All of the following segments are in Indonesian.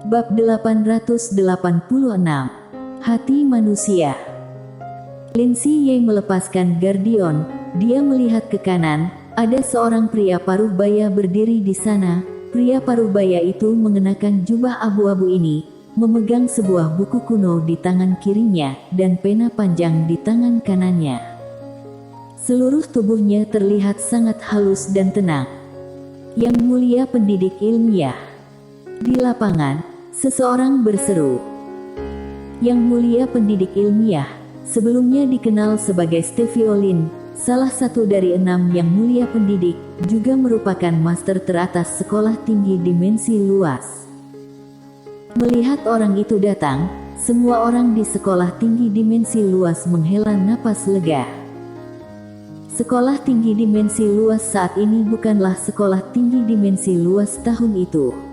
Bab 886. Hati Manusia. Lin Si melepaskan Gardion. Dia melihat ke kanan. Ada seorang pria paruh baya berdiri di sana. Pria paruh baya itu mengenakan jubah abu-abu ini, memegang sebuah buku kuno di tangan kirinya, dan pena panjang di tangan kanannya. Seluruh tubuhnya terlihat sangat halus dan tenang. Yang mulia pendidik ilmiah. Di lapangan, seseorang berseru, "Yang mulia pendidik ilmiah," sebelumnya dikenal sebagai Stevie Lin, salah satu dari 6 yang mulia pendidik, juga merupakan master teratas sekolah tinggi dimensi luas. Melihat orang itu datang, semua orang di sekolah tinggi dimensi luas menghela napas lega. Sekolah tinggi dimensi luas saat ini bukanlah sekolah tinggi dimensi luas tahun itu.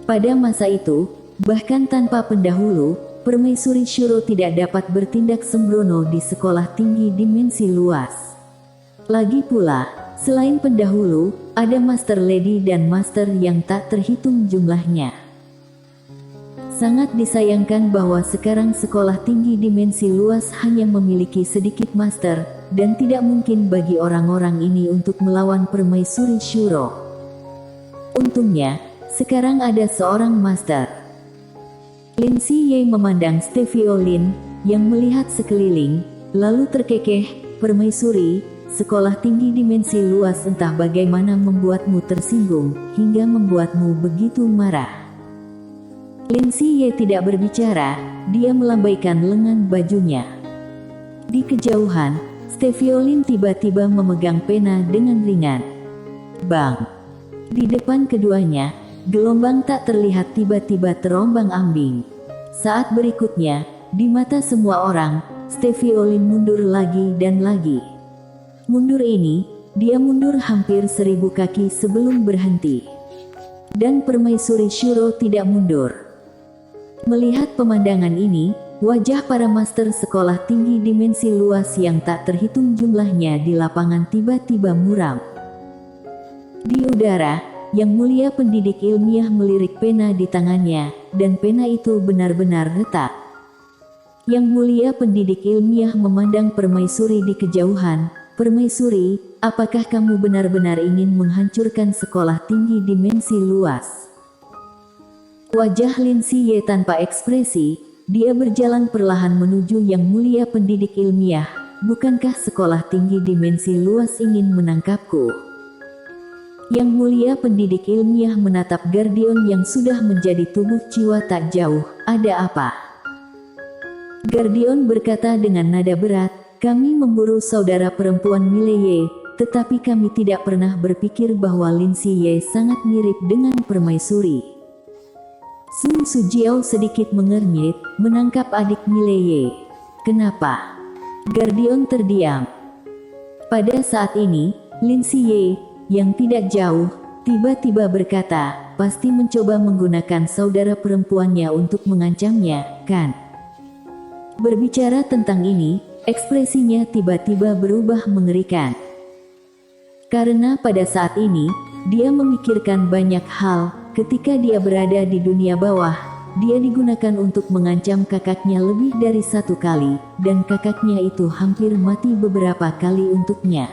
Pada masa itu, bahkan tanpa pendahulu, Permaisuri Shuro tidak dapat bertindak sembrono di sekolah tinggi dimensi luas. Lagi pula, selain pendahulu, ada Master Lady dan Master yang tak terhitung jumlahnya. Sangat disayangkan bahwa sekarang sekolah tinggi dimensi luas hanya memiliki sedikit Master, dan tidak mungkin bagi orang-orang ini untuk melawan Permaisuri Shuro. Untungnya, sekarang ada seorang Master. Lin Si memandang Stevie Lin, yang melihat sekeliling, lalu terkekeh, "Permaisuri, sekolah tinggi dimensi luas entah bagaimana membuatmu tersinggung, hingga membuatmu begitu marah." Lin Si tidak berbicara, dia melambaikan lengan bajunya. Di kejauhan, Stevie Lin tiba-tiba memegang pena dengan ringan. Bang! Di depan keduanya, gelombang tak terlihat tiba-tiba terombang-ambing. Saat berikutnya, di mata semua orang, Stevie Lin mundur lagi dan lagi. Mundur ini, dia mundur hampir 1000 kaki sebelum berhenti. Dan Permaisuri Shuro tidak mundur. Melihat pemandangan ini, wajah para master sekolah tinggi dimensi luas yang tak terhitung jumlahnya di lapangan tiba-tiba muram. Di udara, Yang mulia pendidik ilmiah melirik pena di tangannya, dan pena itu benar-benar retak. Yang mulia pendidik ilmiah memandang Permaisuri di kejauhan. "Permaisuri, apakah kamu benar-benar ingin menghancurkan sekolah tinggi dimensi luas?" Wajah Lin Si tanpa ekspresi, dia berjalan perlahan menuju Yang mulia pendidik ilmiah. "Bukankah sekolah tinggi dimensi luas ingin menangkapku?" Yang mulia pendidik ilmiah menatap Gardion yang sudah menjadi tubuh jiwa tak jauh. "Ada apa?" Gardion berkata dengan nada berat, "Kami memburu saudara perempuan Mileye, tetapi kami tidak pernah berpikir bahwa Lin Si sangat mirip dengan Permaisuri." Sun Sujiao sedikit mengernyit, menangkap adik Mileye. "Kenapa?" Gardion terdiam. Pada saat ini, Lin Si yang tidak jauh, tiba-tiba berkata, "Pasti mencoba menggunakan saudara perempuannya untuk mengancamnya, kan?" Berbicara tentang ini, ekspresinya tiba-tiba berubah mengerikan. Karena pada saat ini, dia memikirkan banyak hal. Ketika dia berada di dunia bawah, dia digunakan untuk mengancam kakaknya lebih dari 1 kali, dan kakaknya itu hampir mati beberapa kali untuknya.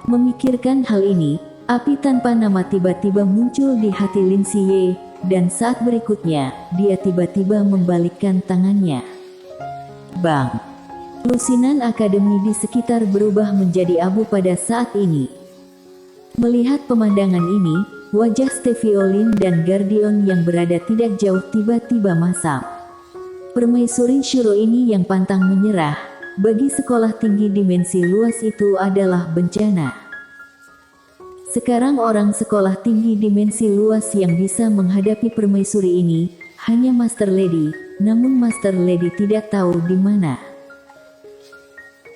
Memikirkan hal ini, api tanpa nama tiba-tiba muncul di hati Lin Si, dan saat berikutnya, dia tiba-tiba membalikkan tangannya. Bang! Lusinan akademi di sekitar berubah menjadi abu pada saat ini. Melihat pemandangan ini, wajah Stevie Lin dan Gardion yang berada tidak jauh tiba-tiba masam. Permaisuri Shuro ini yang pantang menyerah. Bagi sekolah tinggi dimensi luas itu adalah bencana. Sekarang orang sekolah tinggi dimensi luas yang bisa menghadapi Permaisuri ini, hanya Master Lady, namun Master Lady tidak tahu di mana.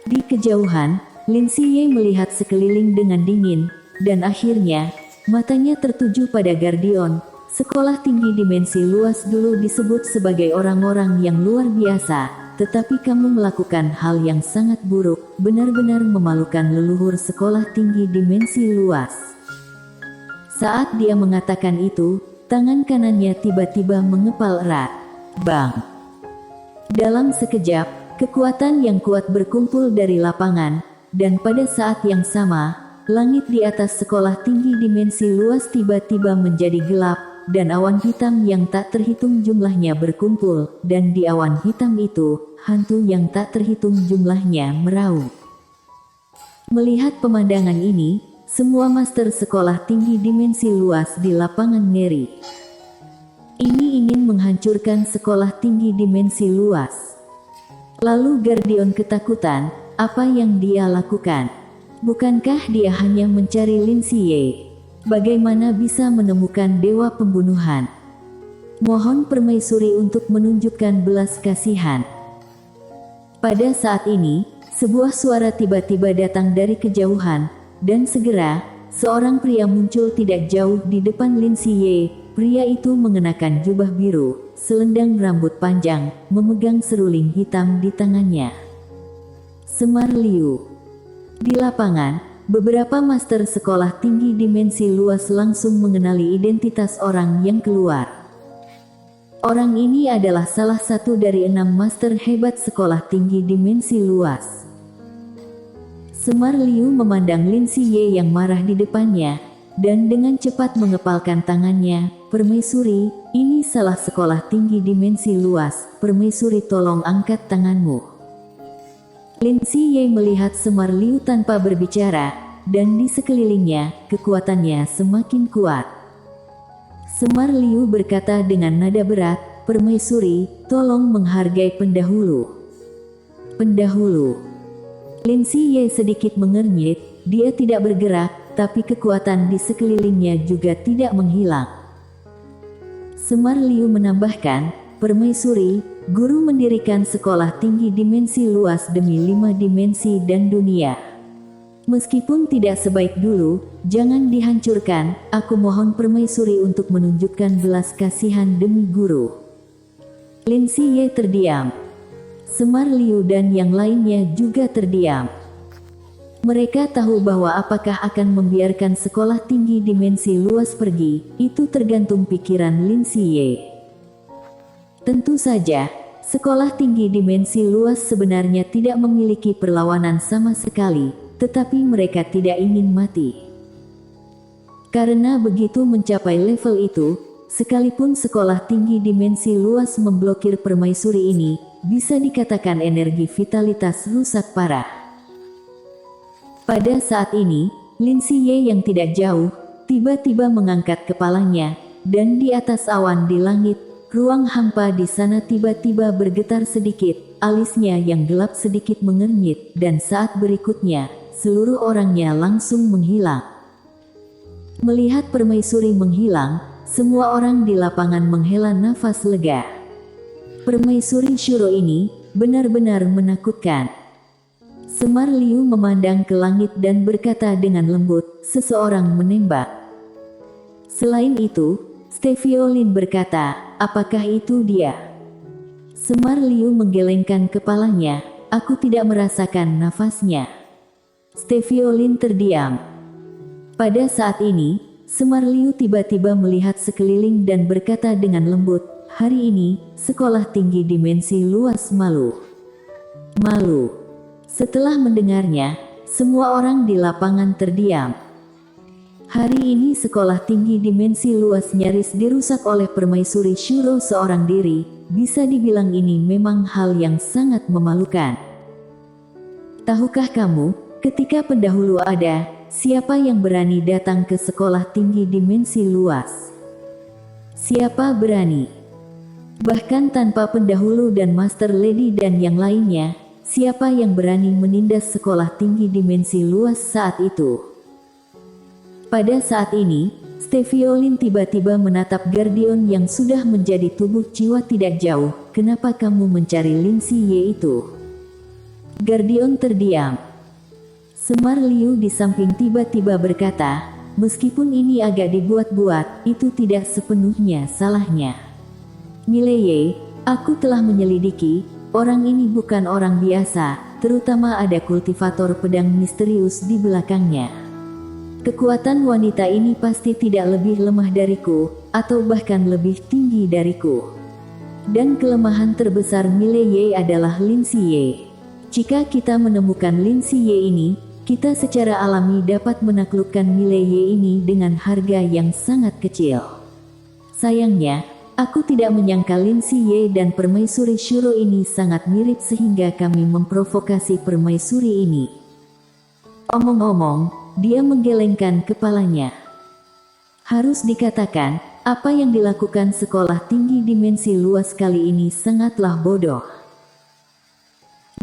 Di kejauhan, Lin Si melihat sekeliling dengan dingin, dan akhirnya, matanya tertuju pada Gardion. Sekolah tinggi dimensi luas dulu disebut sebagai orang-orang yang luar biasa. Tetapi kamu melakukan hal yang sangat buruk, benar-benar memalukan leluhur sekolah tinggi dimensi luas. Saat dia mengatakan itu, Tangan kanannya tiba-tiba mengepal erat. Bang! Dalam sekejap, kekuatan yang kuat berkumpul dari lapangan, dan pada saat yang sama, langit di atas sekolah tinggi dimensi luas tiba-tiba menjadi gelap, dan awan hitam yang tak terhitung jumlahnya berkumpul, dan di awan hitam itu, hantu yang tak terhitung jumlahnya meraung. Melihat pemandangan ini, semua master sekolah tinggi dimensi luas di lapangan ngeri. Ini ingin menghancurkan sekolah tinggi dimensi luas. Lalu Guardian ketakutan, apa yang dia lakukan? Bukankah dia hanya mencari Lin Ziyi? Bagaimana bisa menemukan dewa pembunuhan? Mohon permaisuri untuk menunjukkan belas kasihan. Pada saat ini, sebuah suara tiba-tiba datang dari kejauhan, dan segera, seorang pria muncul tidak jauh di depan Lin Ziyi. Pria itu mengenakan jubah biru, selendang rambut panjang, memegang seruling hitam di tangannya. Semar Liu. Di lapangan, beberapa master sekolah tinggi dimensi luas langsung mengenali identitas orang yang keluar. Orang ini adalah salah satu dari 6 master hebat sekolah tinggi dimensi luas. Semar Liu memandang Lin Ziyi yang marah di depannya, dan dengan cepat mengepalkan tangannya. Permaisuri, ini salah sekolah tinggi dimensi luas. Permaisuri, tolong angkat tanganmu. Lin Ziyi melihat Semar Liu tanpa berbicara, dan di sekelilingnya, kekuatannya semakin kuat. Semar Liu berkata dengan nada berat, "Permaisuri, tolong menghargai pendahulu." Pendahulu. Lin Ziyi sedikit mengernyit, dia tidak bergerak, tapi kekuatan di sekelilingnya juga tidak menghilang. Semar Liu menambahkan, "Permaisuri, guru mendirikan sekolah tinggi dimensi luas demi 5 dimensi dan dunia. Meskipun tidak sebaik dulu, jangan dihancurkan. Aku mohon permaisuri untuk menunjukkan belas kasihan demi guru." Lin Ziyi terdiam. Semar Liu dan yang lainnya juga terdiam. Mereka tahu bahwa apakah akan membiarkan sekolah tinggi dimensi luas pergi, itu tergantung pikiran Lin Ziyi. Tentu saja, sekolah tinggi dimensi luas sebenarnya tidak memiliki perlawanan sama sekali, tetapi mereka tidak ingin mati. Karena begitu mencapai level itu, sekalipun sekolah tinggi dimensi luas memblokir permaisuri ini, bisa dikatakan energi vitalitas rusak parah. Pada saat ini, Lin Ziyi yang tidak jauh, tiba-tiba mengangkat kepalanya, dan di atas awan di langit, ruang hampa di sana tiba-tiba bergetar sedikit, alisnya yang gelap sedikit mengernyit, dan saat berikutnya, seluruh orangnya langsung menghilang. Melihat permaisuri menghilang, semua orang di lapangan menghela nafas lega. Permaisuri Shuro ini, benar-benar menakutkan. Semar Liu memandang ke langit dan berkata dengan lembut, "Seseorang menembak." Selain itu, Steviolin berkata, "Apakah itu dia?" Semar Liu menggelengkan kepalanya, "Aku tidak merasakan nafasnya." Steviolin terdiam. Pada saat ini, Semar Liu tiba-tiba melihat sekeliling dan berkata dengan lembut, "Hari ini, sekolah tinggi dimensi luas malu." Malu. Setelah mendengarnya, semua orang di lapangan terdiam. Hari ini sekolah tinggi dimensi luas nyaris dirusak oleh permaisuri Shuro seorang diri. Bisa dibilang ini memang hal yang sangat memalukan. Tahukah kamu, ketika pendahulu ada, siapa yang berani datang ke sekolah tinggi dimensi luas? Siapa berani? Bahkan tanpa pendahulu dan Master Lady dan yang lainnya, siapa yang berani menindas sekolah tinggi dimensi luas saat itu? Pada saat ini, Steviolin tiba-tiba menatap Guardian yang sudah menjadi tubuh jiwa tidak jauh. "Kenapa kamu mencari Lin Ziyi itu?" Guardian terdiam. Semar Liu di samping tiba-tiba berkata, "Meskipun ini agak dibuat-buat, itu tidak sepenuhnya salahnya. Mileye, aku telah menyelidiki. Orang ini bukan orang biasa, terutama ada kultivator pedang misterius di belakangnya. Kekuatan wanita ini pasti tidak lebih lemah dariku. atau bahkan lebih tinggi dariku. Dan kelemahan terbesar Mileye adalah Lin Siye. Jika kita menemukan Lin Siye ini, kita secara alami dapat menaklukkan Mileye ini dengan harga yang sangat kecil. Sayangnya, aku tidak menyangka Lin Siye dan Permaisuri Shuro ini sangat mirip sehingga kami memprovokasi Permaisuri ini. Omong-omong, dia menggelengkan kepalanya. Harus dikatakan, apa yang dilakukan sekolah tinggi dimensi luas kali ini sangatlah bodoh.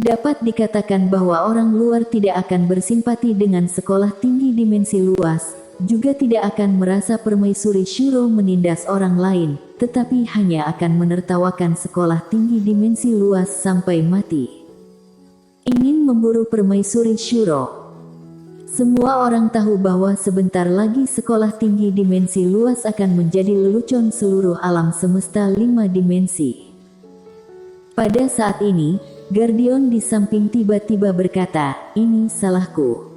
Dapat dikatakan bahwa orang luar tidak akan bersimpati dengan sekolah tinggi dimensi luas, juga tidak akan merasa Permaisuri Shuro menindas orang lain, tetapi hanya akan menertawakan sekolah tinggi dimensi luas sampai mati. Ingin memburu Permaisuri Shuro. Semua orang tahu bahwa sebentar lagi sekolah tinggi dimensi luas akan menjadi lelucon seluruh alam semesta 5 dimensi. Pada saat ini, Gardion di samping tiba-tiba berkata, "Ini salahku."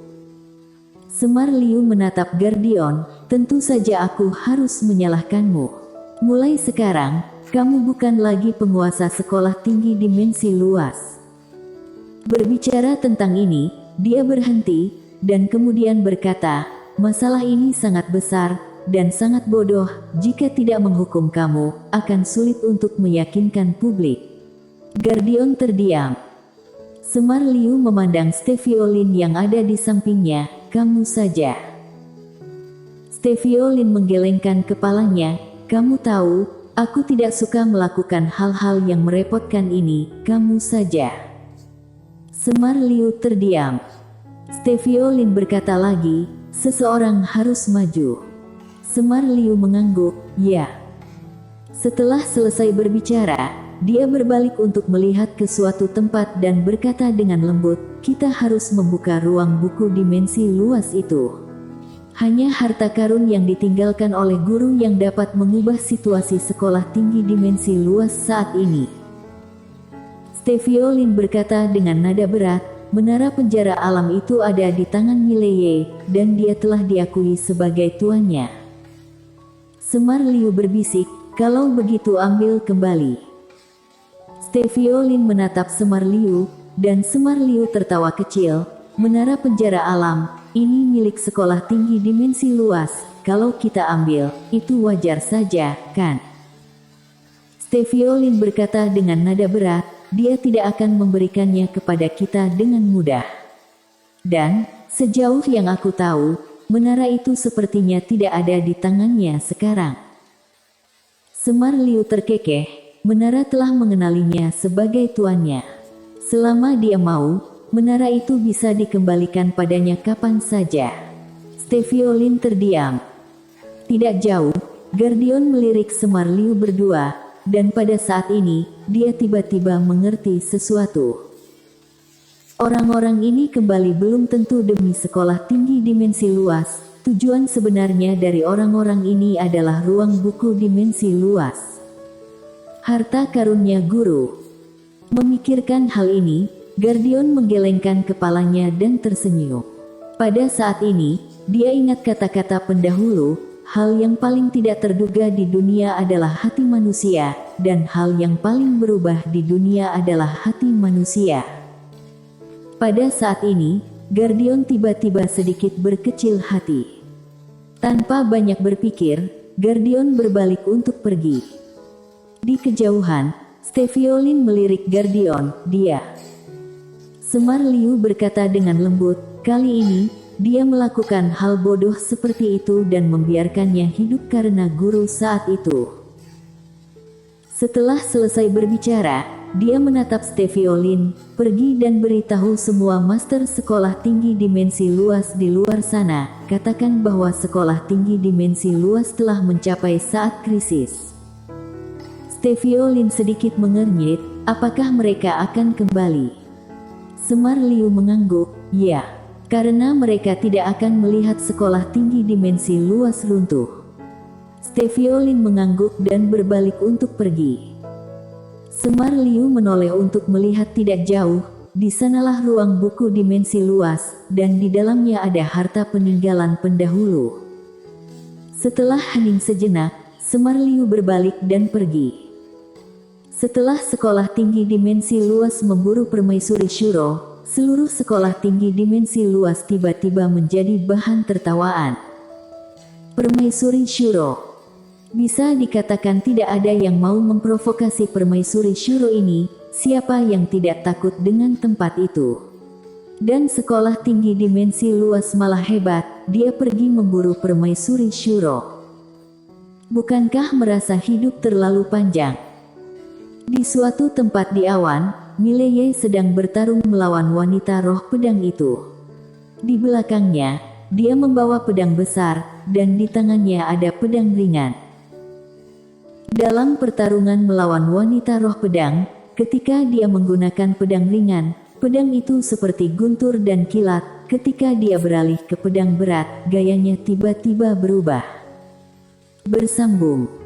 Semar Liu menatap Gardion, "Tentu saja aku harus menyalahkanmu. Mulai sekarang, kamu bukan lagi penguasa sekolah tinggi dimensi luas." Berbicara tentang ini, dia berhenti, dan kemudian berkata, "Masalah ini sangat besar, dan sangat bodoh. Jika tidak menghukum kamu, akan sulit untuk meyakinkan publik." Gardion terdiam. Semar Liu memandang Steviolin yang ada di sampingnya, "Kamu saja." Steviolin menggelengkan kepalanya, "Kamu tahu, aku tidak suka melakukan hal-hal yang merepotkan ini, kamu saja." Semar Liu terdiam. Steviolin berkata lagi, "Seseorang harus maju." Semar Liu mengangguk, "Ya." Setelah selesai berbicara, dia berbalik untuk melihat ke suatu tempat dan berkata dengan lembut, "Kita harus membuka ruang buku dimensi luas itu. Hanya harta karun yang ditinggalkan oleh guru yang dapat mengubah situasi sekolah tinggi dimensi luas saat ini." Steviolin berkata dengan nada berat, "Menara penjara alam itu ada di tangan Mileye, dan dia telah diakui sebagai tuannya." Semar Liu berbisik, "Kalau begitu ambil kembali." Steviolin menatap Semar Liu, dan Semar Liu tertawa kecil, "Menara penjara alam, ini milik sekolah tinggi dimensi luas, kalau kita ambil, itu wajar saja, kan?" Steviolin berkata dengan nada berat, "Dia tidak akan memberikannya kepada kita dengan mudah. Dan, sejauh yang aku tahu, menara itu sepertinya tidak ada di tangannya sekarang." Semar Liu terkekeh. Menara telah mengenalinya sebagai tuannya. Selama dia mau, menara itu bisa dikembalikan padanya kapan saja. Steviolin terdiam. Tidak jauh, Gardion melirik Semar Liu berdua, dan pada saat ini, dia tiba-tiba mengerti sesuatu. Orang-orang ini kembali belum tentu demi sekolah tinggi dimensi luas. Tujuan sebenarnya dari orang-orang ini adalah ruang buku dimensi luas. Harta karunnya guru. Memikirkan hal ini, Gardion menggelengkan kepalanya dan tersenyum. Pada saat ini, dia ingat kata-kata pendahulu, "Hal yang paling tidak terduga di dunia adalah hati manusia, dan hal yang paling berubah di dunia adalah hati manusia." Pada saat ini, Gardion tiba-tiba sedikit berkecil hati. Tanpa banyak berpikir, Gardion berbalik untuk pergi. Di kejauhan, Steviolin melirik Gardion, "Dia." Semar Liu berkata dengan lembut, "Kali ini, dia melakukan hal bodoh seperti itu dan membiarkannya hidup karena guru saat itu." Setelah selesai berbicara, dia menatap Steviolin, "Pergi dan beritahu semua master sekolah tinggi dimensi luas di luar sana, katakan bahwa sekolah tinggi dimensi luas telah mencapai saat krisis." Steviolin sedikit mengernyit, "Apakah mereka akan kembali?" Semar Liu mengangguk, "Ya, karena mereka tidak akan melihat sekolah tinggi dimensi luas runtuh." Steviolin mengangguk dan berbalik untuk pergi. Semar Liu menoleh untuk melihat tidak jauh, di sanalah ruang buku dimensi luas, dan di dalamnya ada harta peninggalan pendahulu. Setelah hening sejenak, Semar Liu berbalik dan pergi. Setelah sekolah tinggi dimensi luas memburu permaisuri Shuro, seluruh sekolah tinggi dimensi luas tiba-tiba menjadi bahan tertawaan. Permaisuri Shuro. Bisa dikatakan tidak ada yang mau memprovokasi permaisuri Shuro ini, siapa yang tidak takut dengan tempat itu. Dan sekolah tinggi dimensi luas malah hebat, dia pergi memburu permaisuri Shuro. Bukankah merasa hidup terlalu panjang? Di suatu tempat di awan, Mileye sedang bertarung melawan wanita roh pedang itu. Di belakangnya, dia membawa pedang besar, dan di tangannya ada pedang ringan. Dalam pertarungan melawan wanita roh pedang, ketika dia menggunakan pedang ringan, pedang itu seperti guntur dan kilat. Ketika dia beralih ke pedang berat, gayanya tiba-tiba berubah. Bersambung.